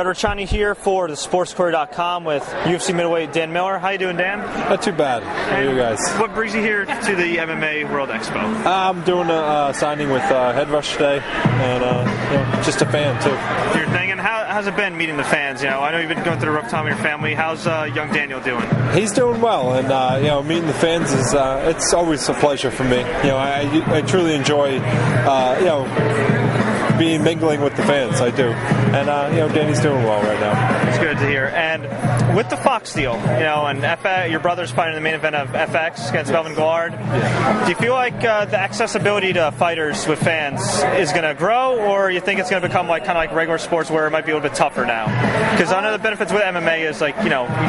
Richani here for the sportscourier.com with UFC middleweight Dan Miller. How you doing, Dan? Not too bad. How are you guys? What brings you here to the MMA World Expo? I'm doing a signing with Head Rush today, and just a fan too. Your thing, and how's it been meeting the fans? I know you've been going through a rough time with your family. How's young Daniel doing? He's doing well, and meeting the fans is it's always a pleasure for me. I truly enjoy mingling with the fans. I do, and Danny's doing well right now. It's good to hear. And with the Fox deal, and FX, your brother's fighting in the main event of FX against Melvin Guillard. Do you feel like the accessibility to fighters with fans is going to grow, or you think it's going to become kind of like regular sports where it might be a little bit tougher now? Because I know the benefits with MMA is you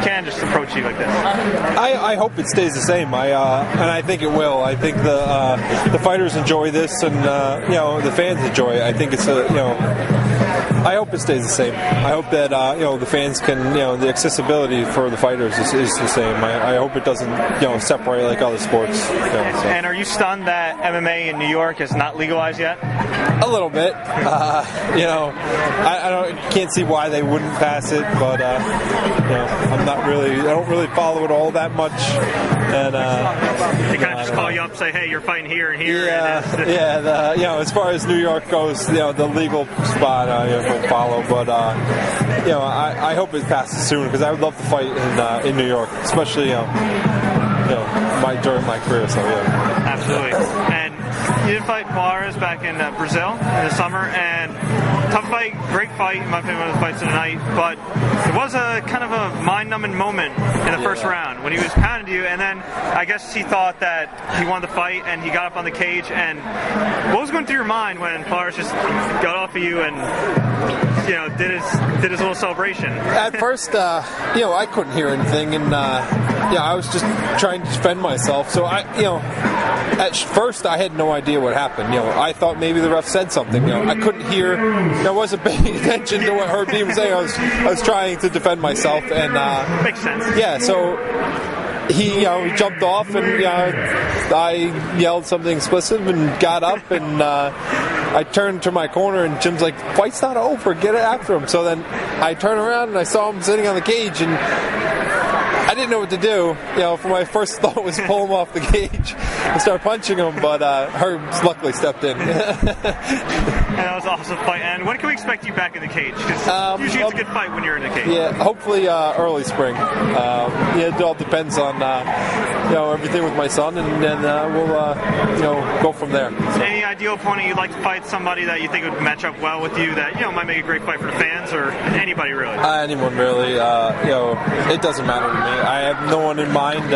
can't just approach you like this. I hope it stays the same. And I think it will. I think the fighters enjoy this, and the fans enjoy it. I think it's I hope it stays the same. I hope that the fans can, the accessibility for the fighters is the same. I hope it doesn't separate like other sports. And are you stunned that MMA in New York is not legalized yet? A little bit. I can't see why they wouldn't pass it, but I don't really follow it all that much. And they kind of just call you up, say, hey, you're fighting here and here. As far as New York goes, the legal spot will follow, but I hope it passes soon because I would love to fight in New York, especially during my career. So absolutely. And you did fight Palhares back in Brazil in the summer, and tough fight, great fight, in my opinion, one of the fights of the night, but it was a kind of a mind-numbing moment in the first round when he was pounding you, and then I guess he thought that he wanted to fight, and he got up on the cage, and what was going through your mind when Palhares just got off of you and did his little celebration? At first, I couldn't hear anything, and I was just trying to defend myself, so at first I had no idea what happened. I thought maybe the ref said something. I couldn't hear. I wasn't paying attention to what Herb Dean was saying. I was trying to defend myself, and makes sense. Yeah, so he jumped off, and I yelled something explicit and got up, and I turned to my corner, and Jim's like, "Fight's not over. Get it after him." So then I turned around and I saw him sitting on the cage, and I didn't know what to do. For my first thought was pull him off the cage and start punching him, but Herb luckily stepped in. And that was an awesome fight. And when can we expect you back in the cage? Because usually it's a good fight when you're in the cage. Yeah, hopefully early spring. It all depends on everything with my son, and then we'll go from there. So. Any ideal opponent you'd like to fight? Somebody that you think would match up well with you that might make a great fight for the fans, or anybody really? Anyone really. It doesn't matter to me. I have no one in mind.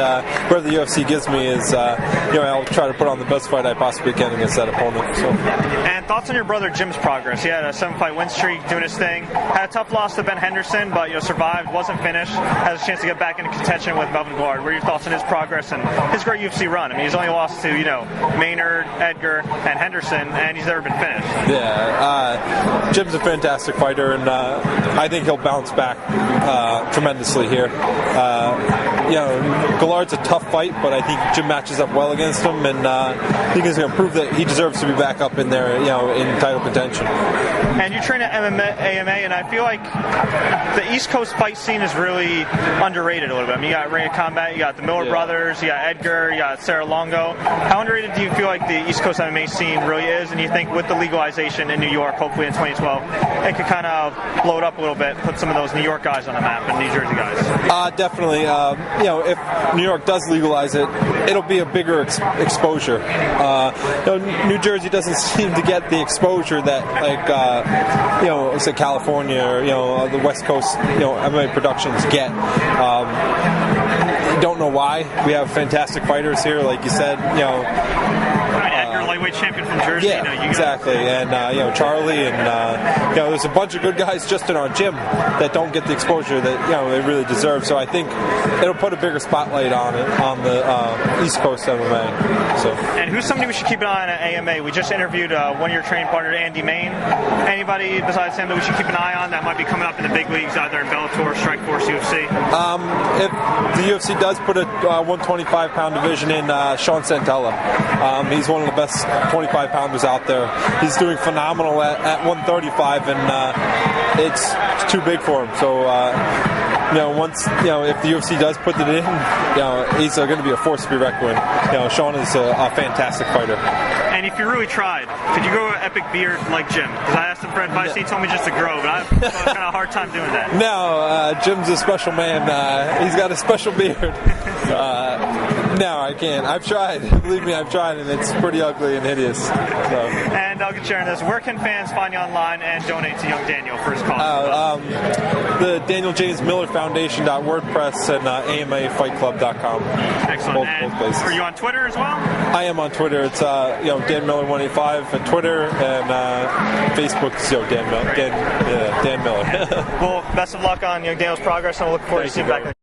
Where the UFC gives me is, I'll try to put on the best fight I possibly can against that opponent. So. And thoughts on your brother Jim's progress? He had a 7-fight win streak, doing his thing. Had a tough loss to Ben Henderson, but survived, wasn't finished. Has a chance to get back into contention with Melvin Guillard. What are your thoughts on his progress and his great UFC run? I mean, he's only lost to Maynard, Edgar, and Henderson, and he's never been finished. Yeah, Jim's a fantastic fighter, and I think he'll bounce back tremendously here. Guillard's a tough fight, but I think Jim matches up well against him, and I think he's going to prove that he deserves to be back up in there, in title contention. And you train at AMA, and I feel like the East Coast fight scene is really underrated a little bit. I mean, you got Ring of Combat, you got the Miller brothers, you got Edgar, you got Sarah Longo. How underrated do you feel like the East Coast MMA scene really is? And you think with the legalization in New York, hopefully in 2012, it could kind of blow it up a little bit, put some of those New York guys on the map and New Jersey guys? Definitely. If New York does legalize it, it'll be a bigger exposure. New Jersey doesn't seem to get the exposure that say California or the West Coast MMA productions get. Don't know why. We have fantastic fighters here, like you said. Edgar, lightweight champion from Jersey. Yeah, exactly. And Charlie, and there's a bunch of good guys just in our gym that don't get the exposure that they really deserve. So I think it'll put a bigger spotlight on it on the East Coast MMA. So. And who's somebody we should keep an eye on at AMA? We just interviewed one of your training partner, Andy Main. Anybody besides him that we should keep an eye on that might be coming up in the big leagues, either in Bellator, Strikeforce, UFC? If the UFC does put a 125-pound division in, Sean Santella. He's one of the best 25-pounders out there. He's doing phenomenal at 135, and it's it's too big for him. So, once, if the UFC does put it in, he's going to be a force to be reckoned with. Sean is a fantastic fighter. And if you really tried, could you grow an epic beard like Jim? Because I asked him for advice, he told me just to grow, but I've had kind of a hard time doing that. No, Jim's a special man. He's got a special beard. No, I can't. I've tried. Believe me, I've tried, and it's pretty ugly and hideous. So. And I'll get sharing this. Where can fans find you online and donate to young Daniel for his cause? The Daniel James Miller Foundation.wordpress and AMAFightClub.com. Excellent. Both places. Are you on Twitter as well? I am on Twitter. It's Dan Miller 185 on Twitter, and Facebook's Dan Miller. Well, best of luck on young Daniel's progress, and I look forward to seeing you back.